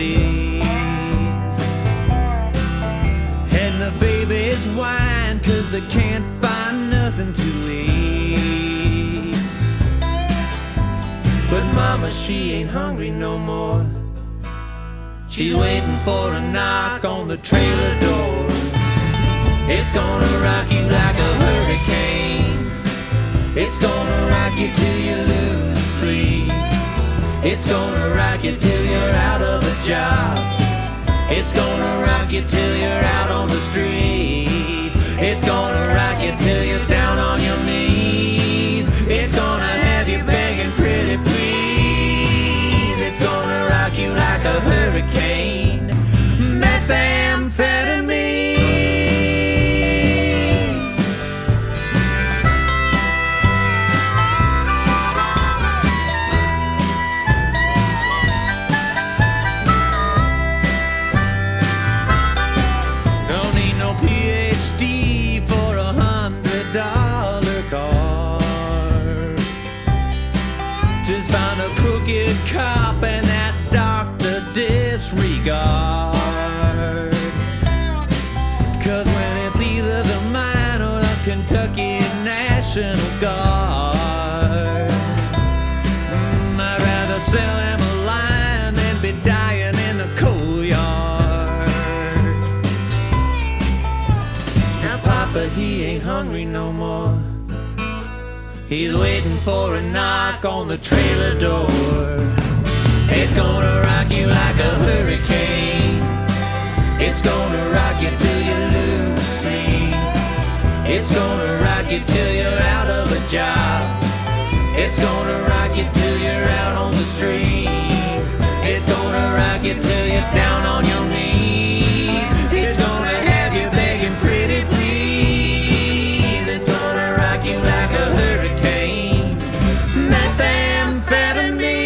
disease. And the babies whine 'cause they can't find nothing to eat. But mama, she ain't hungry no more. She's waiting for a knock on the trailer door. It's gonna rock you like a hurricane. It's gonna rock you till you lose sleep. It's gonna rock you till you're out of a job. It's gonna rock you till you're out on the street. It's gonna rock you till you're down on your knees. It's gonna have you begging pretty please. It's gonna rock you like a hurricane. Methamphetamine. PhD for $100 car. Just find a crooked cop and that doctor disregard. 'Cause when it's either the mine or the Kentucky National Guard, I'd rather sell him a line than be dying in the coal yard. But he ain't hungry no more. He's waiting for a knock on the trailer door. It's gonna rock you like a hurricane. It's gonna rock you till you lose sleep. It's gonna rock you till you're out of a job. It's gonna rock you till you're out on the street. It's gonna rock you till you're down on your knees. It's gonna have you begging pretty please. You like a hurricane. Methamphetamine.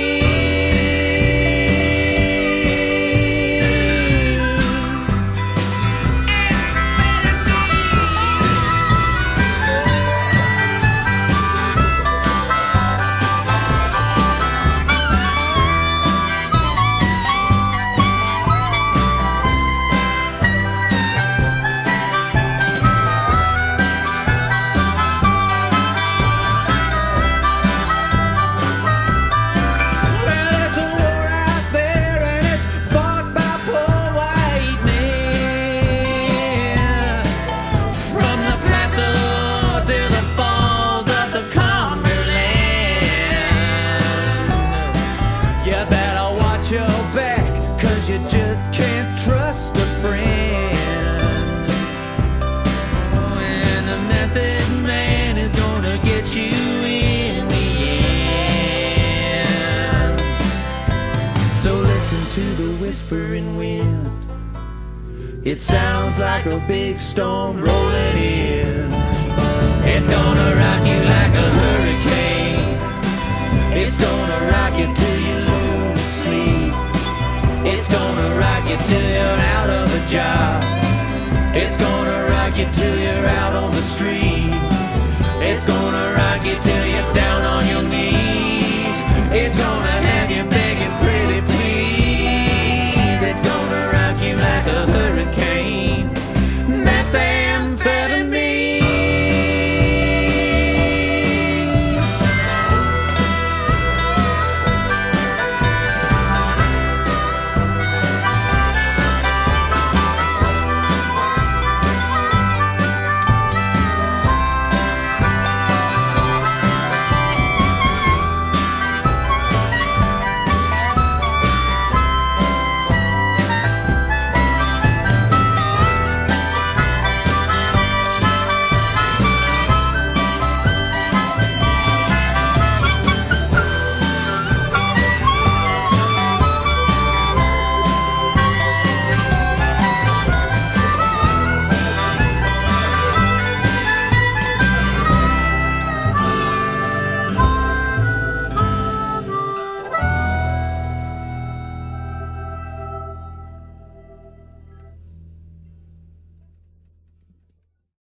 Your back, 'cause you just can't trust a friend. And the method man is gonna get you in the end. So listen to the whispering wind. It sounds like a big storm rolling in. It's gonna rock you like a hurricane. It's gonna rock you till you lose sleep. It's gonna rock you till you're out of a job. It's gonna rock you till you're out on the street. It's gonna rock you till you're down.